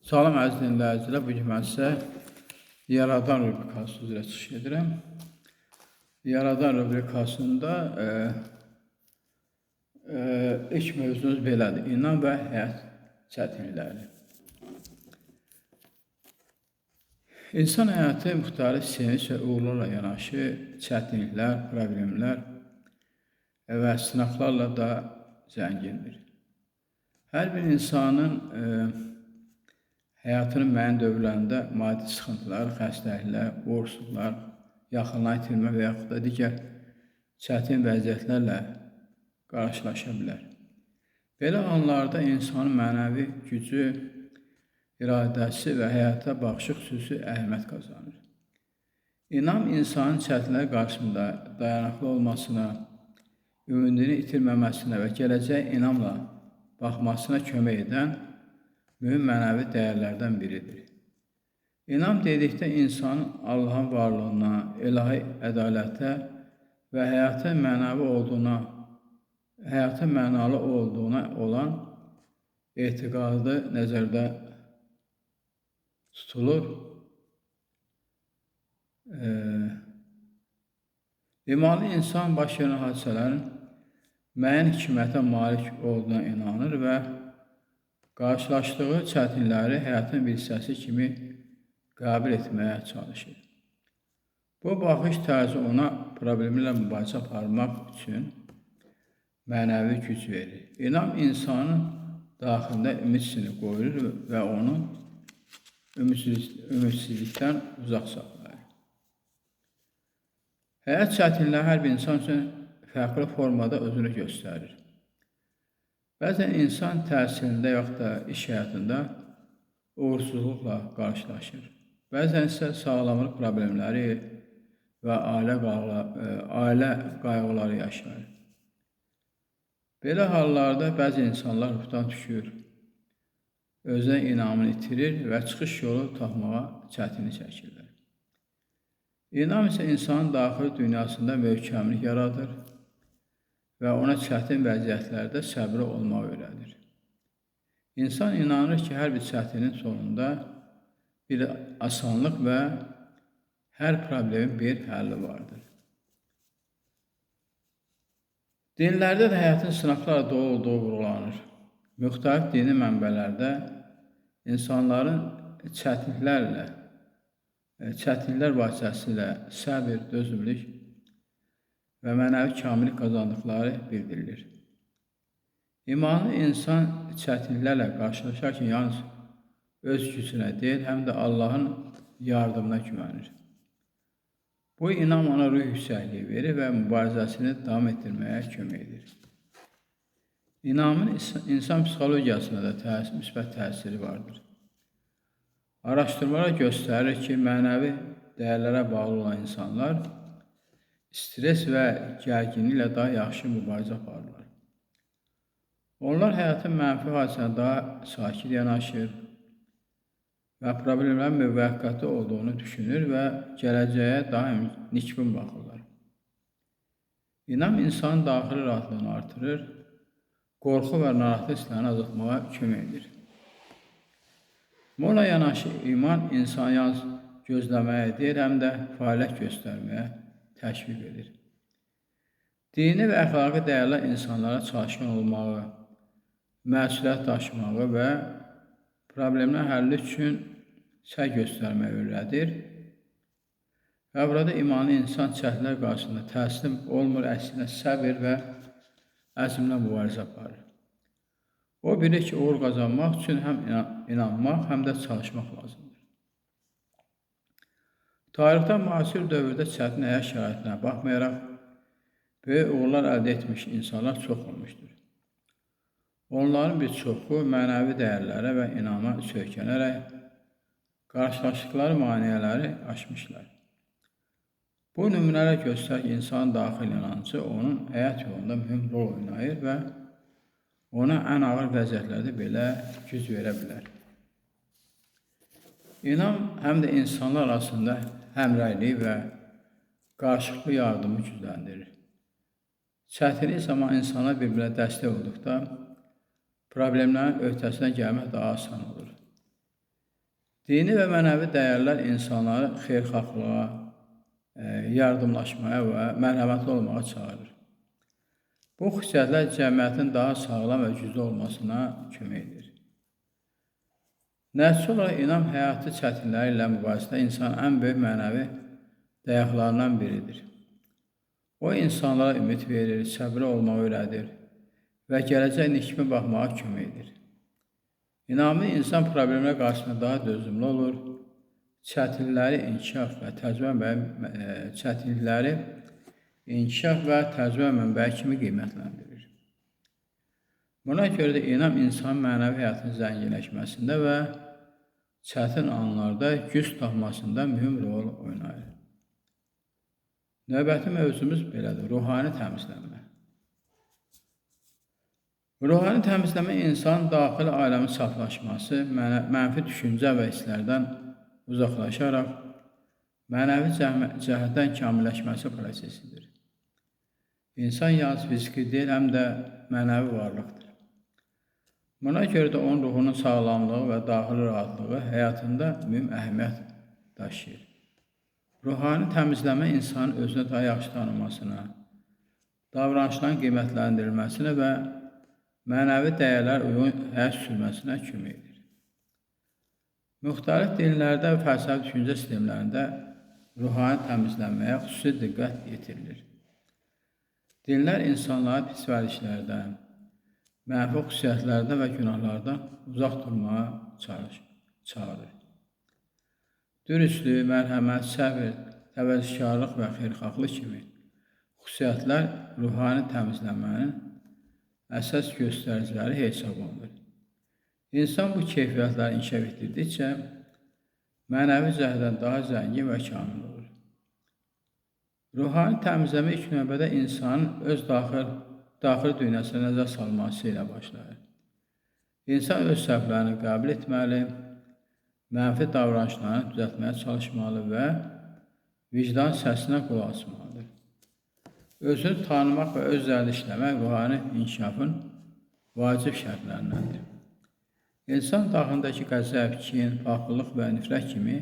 Salam əziz dinləyicilər, bu gün mən sizə Yaradan rubrikası üzrə çıxış edirəm. Yaradan rubrikasında ilk mövzumuz belədir: İnam və həyat çətinlikləri. İnsan həyatı müxtəlif sevinç və uğurlarla yanaşı, çətinliklər, problemlər və sınaqlarla da zəngindir. Hər bir insanın həyatının müəyyən dövrlərində maddi sıxıntılar, xəstəliklər, uğursuzluqlar, yaxınlarını itirmə və yaxud da digər çətin vəziyyətlərlə qarşılaşa bilər. Belə anlarda insanın mənəvi gücü, iradəsi və həyata baxışı xüsusi əhəmiyyət qazanır. İnam insanın çətinliklər qarşısında dayanıqlı olmasına, ümidini itirməməsinə və gələcəyə inamla baxmasına kömək edən mühüm mənəvi dəyərlərdən biridir. İnam dedikdə insanın Allahın varlığına, ilahi ədalətə və həyatın mənalı olduğuna olan etiqadı nəzərdə tutulur. İmanlı insan baş verən hadisələrin müəyyən hikmətə malik olduğuna inanır və qarşılaşdığı çətinlikləri həyatın bir hissəsi kimi qəbul etməyə çalışır. Bu baxış tərzi ona problemlərlə mübarizə aparmaq üçün mənəvi güc verir. İnam insanın daxilində ümid hissini qoyur və onu ümidsizlikdən uzaq saxlayır. Həyat çətinlikləri hər bir insan üçün fərqli formada özünü göstərir. Bəzən insan təhsilində yaxud da iş həyatında uğursuzluqla qarşılaşır. Bəzən isə sağlamlıq problemləri və ailə qayğıları yaşayır. Belə hallarda bəzi insanlar ruhdan düşür, özünə inamını itirir və çıxış yolu tapmağa çətinlik çəkirlər. İnam isə insanın daxili dünyasında möhkəmlik yaradır və ona çətin vəziyyətlərdə səbirli olmağı öyrədir. İnsan inanır ki, hər bir çətinin sonunda bir asanlıq və hər problemin bir həlli vardır. Dinlərdə də həyatın sınaqlarla dolu olduğu vurğulanır. Müxtəlif dini mənbələrdə insanların çətinliklər vasitəsilə səbir, dözümlük və mənəvi kamillik qazandıqları bildirilir. İmanlı insan çətinliklərlə qarşılaşarkən yalnız öz gücünə deyil, həm də Allahın yardımına güvənir. Bu inam ona ruh yüksəkliyi verir və mübarizəsini davam etdirməyə kömək edir. İnamın insan psixologiyasına da müsbət təsiri vardır. Araşdırmalar göstərir ki, mənəvi dəyərlərə bağlı olan insanlar stres və gərginliklə daha yaxşı mübarizə aparırlar. Onlar həyatın mənfi hadisəsinə daha sakit yanaşır və problemlərin müvəqqəti olduğunu düşünür və gələcəyə daha nikbin baxırlar. İnam insanın daxili rahatlığını artırır, qorxu və narahatlıq hisslərini azaltmağa kömək edir. Bununla yanaşı iman insanı yalnız gözləməyə deyil, həm də fəaliyyət göstərməyə təşviq edir. Dini və əxlaqi dəyərlər insanlara çalışqan olmağı, məsuliyyət daşımağı və problemlər həlli üçün səy göstərməyi öyrədir. Və burada imanlı insan çətinliklər qarşısında təslim olmur, əksinə səbir və əzmlə mübarizə aparır. O bilir ki, uğur qazanmaq üçün həm inanmaq, həm də çalışmaq lazımdır. Tarixdə müasir dövrdə çətin həyat şəraitinə baxmayaraq, böyük uğurlar əldə etmiş insanlar çox olmuşdur. Onların bir çoxu mənəvi dəyərlərə və inama söykənərək qarşılaşdıqları maneələri aşmışlar. Bu nümunələr göstərir ki, insanın daxil inancı onun həyat yolunda mühüm rol oynayır və ona ən ağır vəziyyətlərdə belə güc verə bilər. İnam həm də insanlar arasında həmrəylik və qarşılıqlı yardımı gücləndirir. Çətinlik zamanı insanlar bir-birinə dəstək olduqda problemlərin öhdəsindən gəlmək daha asan olur. Dini və mənəvi dəyərlər insanları xeyirxahlığa, yardımlaşmaya və mərhəmətli olmağa çağırır. Bu xüsusiyyətlər cəmiyyətin daha sağlam və güclü olmasına kömək edir. Nəticə olaraq inam həyatı çətinləri ilə mübarizədə insanın ən böyük mənəvi dayaqlarından biridir. O, insanlara ümid verir, səbirli olmağı öyrədir və gələcək kimi baxmağa kömək edir. İnamlı insan problemlər qarşısında daha dözümlü olur, çətinlikləri inkişaf və təcrübə mənbəyi kimi qiymətləndirir. Buna görə də inam insanın mənəvi həyatının zənginləşməsində və çətin anlarda güc tapmasında mühüm rol oynayır. Növbəti mövzumuz belədir: ruhani təmizlənmə. Ruhani təmizləmə insanın daxili aləmin saflaşması, mənfi düşüncə və hisslərdən uzaqlaşaraq mənəvi cəhətdən kamilləşməsi prosesidir. İnsan yalnız fiziki deyil, həm də mənəvi varlıqdır. Buna görə də onun ruhunun sağlamlığı və daxili rahatlığı həyatında mühüm əhəmiyyət daşıyır. Ruhani təmizləmə insanın özünü daha yaxşı tanımasına, davranışların qiymətləndirilməsinə və mənəvi dəyərlər uyğun həyat sürməsinə kömək edir. Müxtəlif dinlərdə və fəlsəfi düşüncə sistemlərində ruhani təmizlənməyə xüsusi diqqət yetirilir. Dinlər insanları pis vərdişlərdən, mənfi xüsusiyyətlərdən və günahlardan uzaq durmağa çağırır. Dürüstlük, mərhəmət, səbir, təvəzzükarlıq və xeyirxahlıq kimi xüsusiyyətlər ruhani təmizlənmənin əsas göstəriciləri hesab olunur. İnsan bu keyfiyyətləri inkişaf etdirdikcə mənəvi cəhətdən daha zəngin və kamil olur. Ruhani təmizləmə ilk növbədə insanın öz daxili dünyasına nəzər salması ilə başlayır. İnsan öz səhvlərini qəbul etməli, mənfi davranışlarını düzəltməyə çalışmalı və vicdan səsinə qulaq asmalıdır. Özünü tanımaq və öz üzərində işləmək ruhani inkişafın vacib şərtlərindəndir. İnsan daxilindəki qəzəb, kin, paxıllıq və nifrət kimi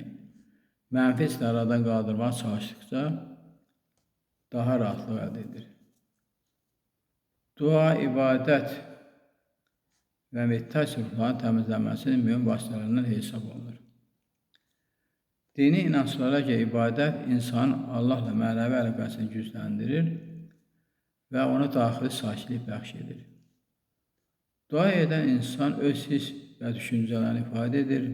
mənfi hissləri aradan qaldırmağa çalışdıqca daha rahatlıq əldə edir. Dua, ibadət və meditasiya ruhların təmizlənməsinin mühüm vasitələrindən hesab olunur. Dini inanclara görə ibadət insanın Allahla mənəvi əlaqəsini gücləndirir və ona daxili sakitlik bəxş edir. Dua edən insan öz hiss və düşüncələrini ifadə edir,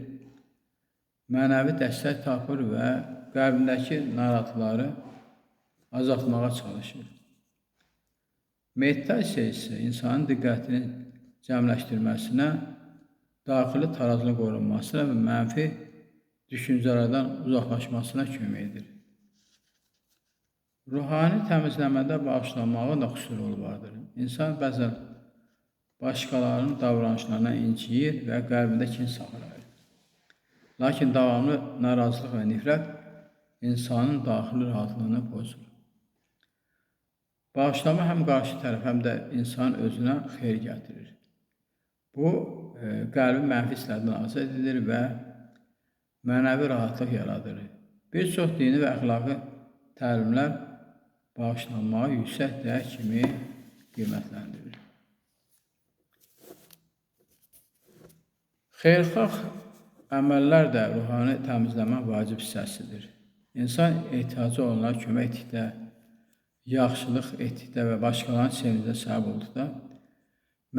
mənəvi dəstək tapır və qəlbindəki narahatları azaltmağa çalışır. Meditasiya isə insanın diqqətini cəmləşdirməsinə, daxili tarazlığın qorunmasına və mənfi düşüncələrdən uzaqlaşmasına kömək edir. Ruhani təmizləmədə bağışlanmağın da xüsusi rolu vardır. İnsan bəzən başqalarının davranışlarına inciyir və qəlbində kin saxlayır. Lakin davamlı narazılıq və nifrət insanın daxili rahatlığını pozur. Bağışlama həm qarşı tərəf, həm də insanın özünə xeyir gətirir. Bu, qəlbi mənfi hisslərdən azad edir və mənəvi rahatlıq yaradır. Bir çox dini və əxlaqi təlimlər bağışlanmağı yüksək dəyər kimi qiymətləndirir. Xeyirxah əməllər də ruhani təmizləmə vacib hissəsidir. İnsan ehtiyacı olanlara kömək etdikdə, yaxşılıq etdikdə və başqalarının sevincə səbəb olduqda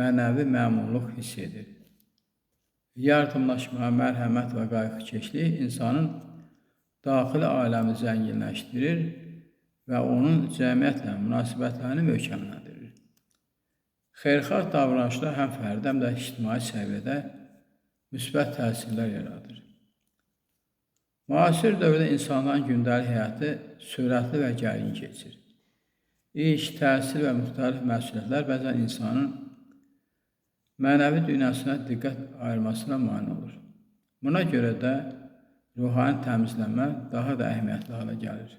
mənəvi məmnunluq hiss edir. Yardımlaşma, mərhəmət və qayğıkeşlik insanın daxili aləmi zənginləşdirir və onun cəmiyyətlə münasibətlərini möhkəmləndirir. Xeyirxah davranışlar həm fərdi, həm də ictimai səviyyədə müsbət təsirlər yaradır. Müasir dövrdə insanların gündəlik həyatı sürətli və gərgin keçir. İş, təhsil və müxtəlif məsuliyyətlər bəzən insanın mənəvi dünyasına diqqət ayırmasına mane olur. Buna görə də ruhani təmizlənmə daha da əhəmiyyətli hala gəlir.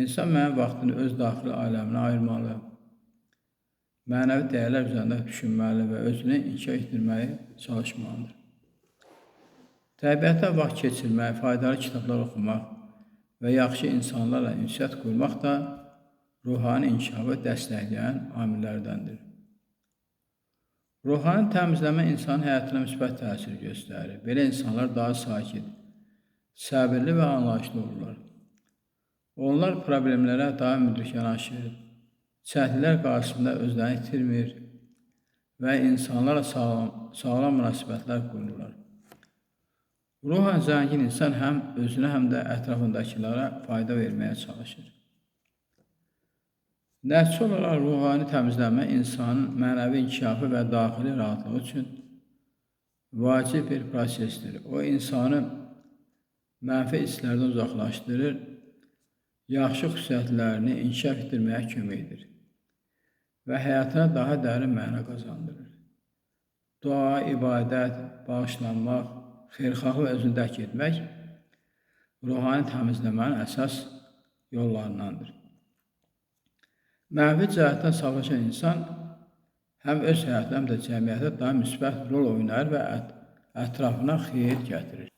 İnsan mənəvi vaxtını öz daxili aləminə ayırmalı, mənəvi dəyərlər üzərində düşünməli və özünü inkişaf etdirməyə çalışmalıdır. Təbiətdə vaxt keçirmək, faydalı kitablar oxumaq və yaxşı insanlarla ünsiyyət qurmaq da ruhani inkişafı dəstəkləyən amillərdəndir. Ruhani təmizləmə insanın həyatına müsbət təsir göstərir. Belə insanlar daha sakit, səbirli və anlayışlı olurlar. Onlar problemlərə daha müdrik yanaşır, çətinliklər qarşısında özlərini itirmir və insanlarla sağlam münasibətlər qururlar. Ruhan zəngin insan həm özünə, həm də ətrafındakilara fayda verməyə çalışır. Nəticə olaraq ruhani təmizlənmə insanın mənəvi inkişafı və daxili rahatlığı üçün vacib bir prosesdir. O, insanı mənfi hisslərdən uzaqlaşdırır, yaxşı xüsusiyyətlərini inkişaf etdirməyə kömək edir və həyatına daha dərin məna qazandırır. Dua, ibadət, bağışlanmaq, xeyirxahlı özünü dərk etmək ruhani təmizləmənin əsas yollarındandır. Mənəvi cəhətdən sağlaşan insan həm öz həyatında, həm də cəmiyyətdə daha müsbət rol oynar və ətrafına xeyir gətirir.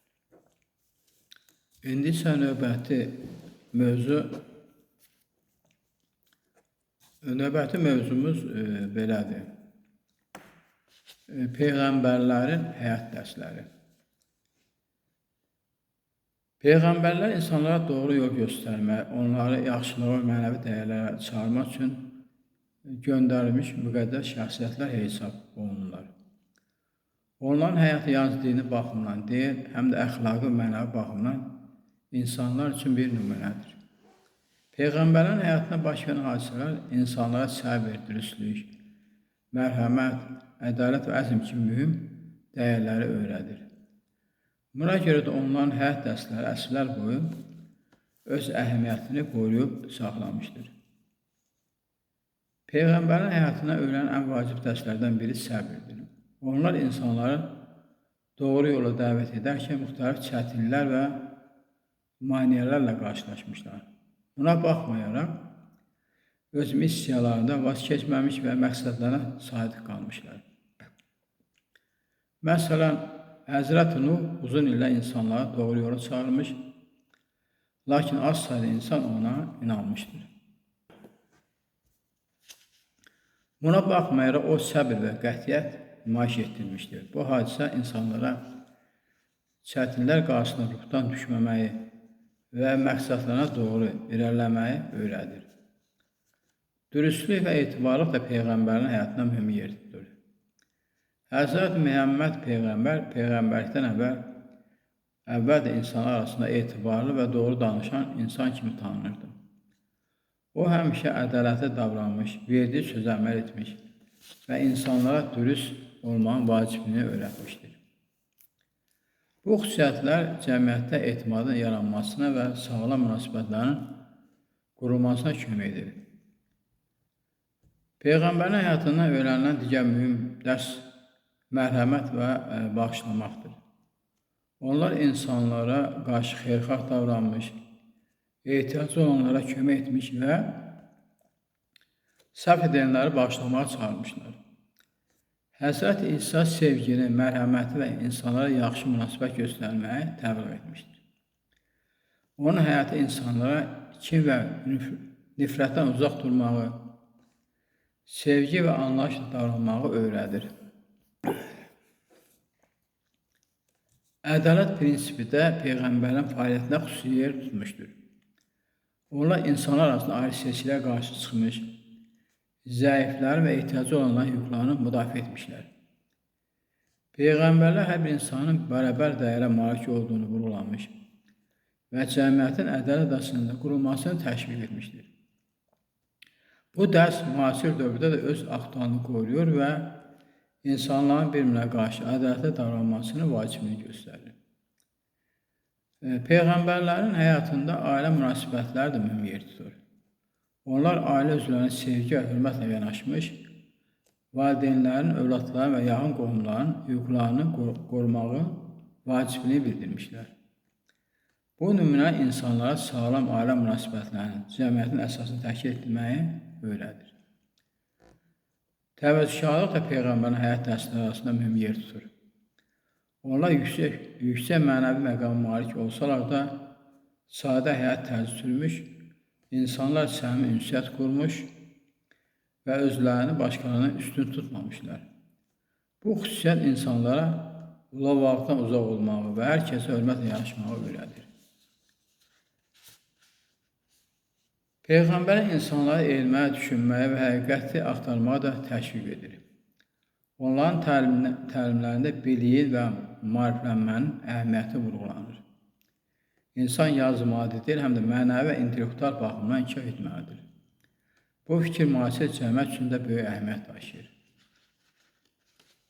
İndi isə növbəti mövzumuz belədir. Peyğəmbərlərin həyat dərsləri. Peyğəmbərlər insanlara doğru yol göstərmək, onları yaxşılığa və mənəvi dəyərlərə çağırmaq üçün göndərilmiş müqəddəs şəxsiyyətlər hesab olunurlar. Onların həyatı yalnız dini baxımdan deyil, həm də əxlaqi və mənəvi baxımdan insanlar üçün bir nümunədir. Peyğəmbərlərin həyatında baş verən hadisələr insanlara səbir, dürüstlük, mərhəmət, ədalət və əzm kimi mühüm dəyərləri öyrədir. Buna görə də onların həyat dərsləri əsrlər boyu öz əhəmiyyətini qoruyub saxlamışdır. Peyğəmbərin həyatına öyrənən ən vacib dərslərdən biri səbirdir. Onlar insanları doğru yola dəvət edərkən müxtəlif çətinliklər və maneələrlə qarşılaşmışlar. Buna baxmayaraq, öz missiyalarında vaz keçməmiş və məqsədlərə sadiq qalmışlar. Məsələn, Həzrət-i Nuh uzun illər insanları doğru yola çağırmış, lakin az sayıda insan ona inanmışdır. Buna baxmayaraq o səbir və qətiyyət nümayiş etdirmişdir. Bu hadisə insanlara çətinliklər qarşısında ruhdan düşməməyi və məqsədlərine doğru irəliləməyi öyrədir. Dürüstlük və etibarlıq da Peyğəmbərin həyatına mühüm yer tutur. Həzrət Məhəmməd Peyğəmbərlikdən əvvəl də insanlar arasında etibarlı və doğru danışan insan kimi tanınırdı. O, həmişə ədalətli davranmış, verdiyi sözə əməl etmiş və insanlara dürüst olmağın vacibliyini öyrətmişdir. Bu xüsusiyyətlər cəmiyyətdə etimadın yaranmasına və sağlam münasibətlərin qurulmasına kömək edir. Peyğəmbərin həyatından öyrənilən digər mühüm dərs mərhəmət və bağışlamaqdır. Onlar insanlara qarşı xeyirxah davranmış, ehtiyacı olanlara kömək etmiş və səhv edənləri bağışlamağa çağırmışlar. Həzrət İsa sevgini, mərhəməti və insanlara yaxşı münasibət göstərməyi təbliğ etmişdir. Onun həyatı insanlara kin və nifrətdən uzaq durmağı, sevgi və anlayışla davranmağı öyrədir. Ədalət prinsipi də Peyğəmbərin fəaliyyətində xüsusi yer tutmuşdur. Onlar insanlar arasında ayrı seçkilərə qarşı çıxmış, zəiflərin və ehtiyacı olanların hüquqlarını müdafiə etmişlər. Peyğəmbərlər hər bir insanın bərabər dəyərə malik olduğunu vurğulamış və cəmiyyətin ədalət əsasında qurulmasını təşviq etmişdir. Bu dərs müasir dövrdə də öz aktuallığını qoruyur və insanların bir-birinə qarşı ədalətli davranmasını vacibliyini göstərir. Peyğəmbərlərin həyatında ailə münasibətləri də mühüm yer tutur. Onlar ailə üzvlərinə sevgi və hörmətlə yanaşmış, valideynlərin, övladların və yaxın qohumların hüquqlarını qorumağı vacibliyini bildirmişlər. Bu nümunə insanlara sağlam ailə münasibətlərinin cəmiyyətin əsasını təşkil etməyi öyrədir. Təvəzzükarlıq da Peyğəmbərin həyat dərsləri arasında mühüm yer tutur. Onlar yüksək mənəvi məqama malik olsalar da, sadə həyat tərzi sürmüş, insanlar səmimi ünsiyyət qurmuş və özlərini başqalarına üstün tutmamışlar. Bu xüsusiyyət insanlara ulavaqdan uzaq olmağı və hər kəsə hörmətlə yanaşmağı öyrədir. Peyğəmbər insanları elməyə, düşünməyə və həqiqəti axtarmağa da təşviq edir. Onların təlimlərində biliyin və maariflənmənin əhəmiyyəti vurğulanır. İnsan yazmalı deyil, həm də mənəvi və intellektual baxımdan inkişaf etməlidir. Bu fikir müasir cəmiyyət üçün də böyük əhəmiyyət daşıyır.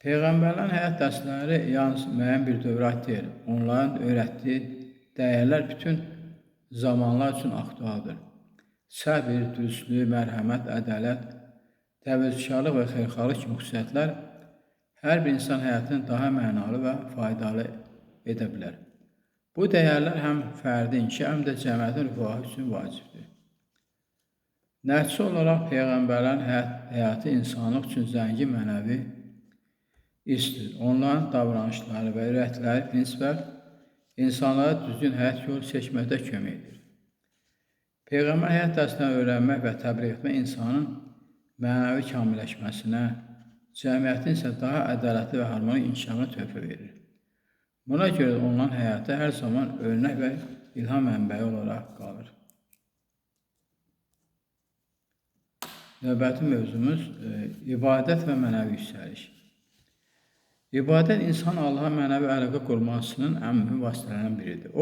Peyğəmbərlərin həyat dərsləri yalnız müəyyən bir dövrə aid deyil. Onların öyrətdiyi dəyərlər bütün zamanlar üçün aktualdır. Səbir, dürüstlük, mərhəmət, ədalət, təvəkkülkarlıq və xeyirxahlıq kimi xüsusiyyətlər hər bir insan həyatını daha mənalı və faydalı edə bilər. Bu dəyərlər həm fərdi inkişaf, həm də cəmiyyətin rifahı üçün vacibdir. Nəticə olaraq Peyğəmbərlərin həyatı insanlıq üçün zəngin mənəvi işdir. Onların davranışları və ürəkləri prinsiplər insanlara düzgün həyat yolu seçməkdə kömək edir. Peyğəmbər həyat dərslərini öyrənmək və təbliğ etmək insanın mənəvi kamilləşməsinə, cəmiyyətin isə daha ədalətli və harmonik inkişafına töhfə verir. Buna görə onların həyatı hər zaman örnək və ilham mənbəyi olaraq qalır. Növbəti mövzumuz ibadət və mənəvi yüksəliş. İbadət insan Allaha mənəvi əlaqə qurmasının ən mühüm vasitələrindən biridir. O,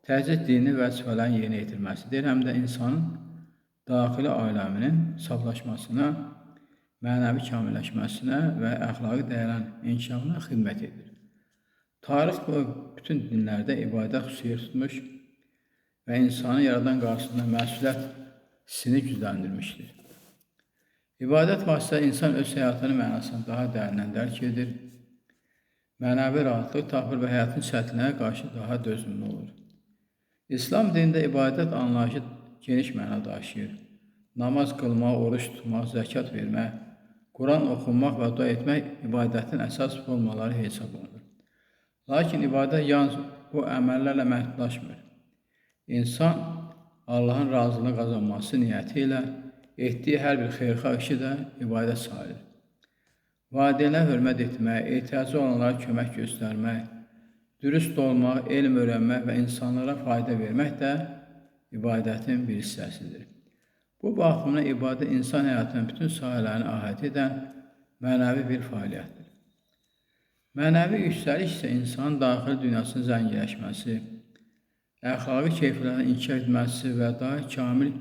təcrid dini vəzifələrin yerinə yetirməsidir, həm də insanın daxili aləminin saflaşmasına, mənəvi kamilləşməsinə və əxlaqi dəyərlərin inkişafına xidmət edir. Tarix boyu bütün dinlərdə ibadət xüsusiyyət tutmuş və insanı yaradan qarşısında məsuliyyət hissini gücləndirmişdir. İbadət vasitəsilə insan öz həyatının mənasını daha dərindən dərk edir, mənəvi rahatlıq tapır və həyatın çətinliyə qarşı daha dözümlü olur. İslam dinində ibadət anlayışı geniş məna daşıyır. Namaz qılmaq, oruç tutmaq, zəkat vermək, Quran oxunmaq və dua etmək ibadətin əsas formaları hesab olunur. Lakin ibadət yalnız bu əməllərlə məhdudlaşmır. İnsan Allahın razılığını qazanması niyyəti ilə etdiyi hər bir xeyirxah işi də ibadət sayılır. Valideynlərə hörmət etmək, ehtiyacı olanlara kömək göstərmək, dürüst olmaq, elm öyrənmək və insanlara fayda vermək də ibadətin bir hissəsidir. Bu baxımdan ibadət insan həyatının bütün sahələrini əhatə edən mənəvi bir fəaliyyətdir. Mənəvi yüksəliş isə insanın daxili dünyasının zənginləşməsi, əxlaqi keyfiyyətlərin inkişaf etməsi və daha kamil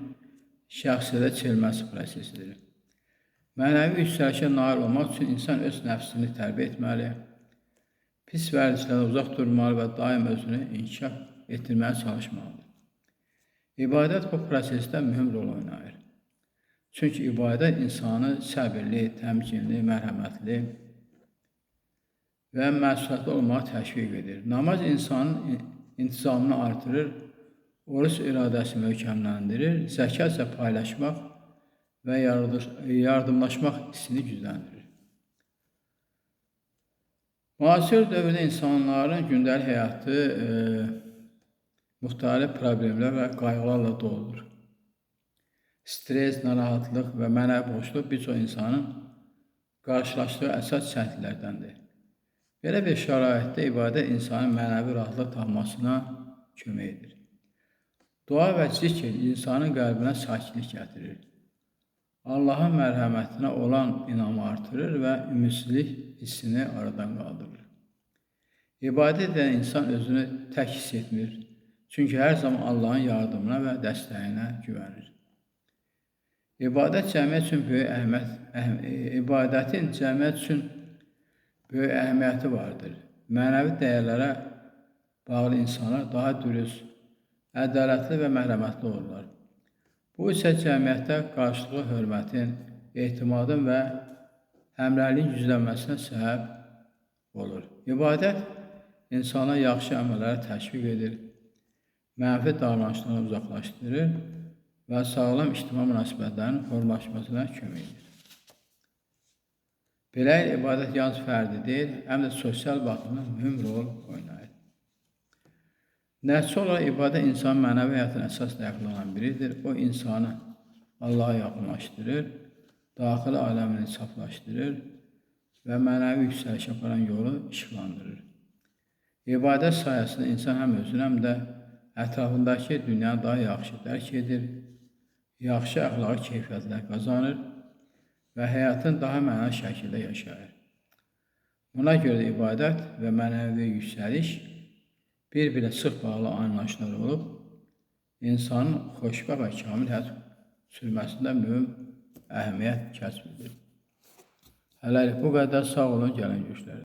şəxsiyyətə çevrilməsi prosesidir. Mənəvi yüksəlişə nail olmaq üçün insan öz nəfsini tərbiyə etməli, pis vərdişlərdən uzaq durmalı və daim özünü inkişaf etdirməyə çalışmalıdır. İbadət bu prosesdə mühüm rol oynayır. Çünki ibadət insanı səbirli, təmkinli, mərhəmətli və məsuliyyətli olmağa təşviq edir. Namaz insanın intizamını artırır, oruç iradəsini möhkəmləndirir, zəkat isə paylaşmaq və yardımlaşmaq hissini gücləndirir. Müasir dövrdə insanların gündəlik həyatı müxtəlif problemlər və qayğılarla doludur. Stres, narahatlıq və mənəvi boşluq bir çox insanın qarşılaşdığı əsas çətinliklərdəndir. Belə bir şəraitdə ibadət insanın mənəvi rahatlıq tapmasına kömək edir. Dua və zikr insanın qəlbinə sakitlik gətirir. Allahın mərhəmətinə olan inamı artırır və ümidsizlik hissini aradan qaldırır. İbadət edən insan özünü tək hiss etmir. Çünki hər zaman Allahın yardımına və dəstəyinə güvənir. İbadətin cəmiyyət üçün böyük əhəmiyyəti vardır. Mənəvi dəyərlərə bağlı insanlar daha dürüst, ədalətli və mərhəmətli olurlar. Bu isə cəmiyyətdə qarşılıqlı hörmətin, etimadın və həmrəyliyin güclənməsinə səbəb olur. İbadət insana yaxşı əməlləri təşviq edir, mənfi davranışlardan uzaqlaşdırır və sağlam ictimai münasibətlərin formalaşmasına kömək edir. Belə ibadət yalnız fərdi deyil, həm də sosial baxımdan mühüm rol oynayır. Nəticə olaraq ibadət insanın mənəvi həyatının əsas dəyərlərindən biridir. O insanı Allaha yaxınlaşdırır, daxili aləmini saflaşdırır və mənəvi yüksəlişə aparan yolu işıqlandırır. İbadət sayəsində insan həm özünü, həm də ətrafındakı dünyanı daha yaxşı dərk edir, yaxşı əxlaqi keyfiyyətlər qazanır və həyatını daha mənalı şəkildə yaşayır. Buna görə də ibadət və mənəvi yüksəliş bir-birlə sıx bağlı anlayışlar olub, insanın xoşbəxt və kamil həyat sürməsində mühüm əhəmiyyət kəsb edir. Hələlik bu qədər, sağ olun, gəlin görüşlərə.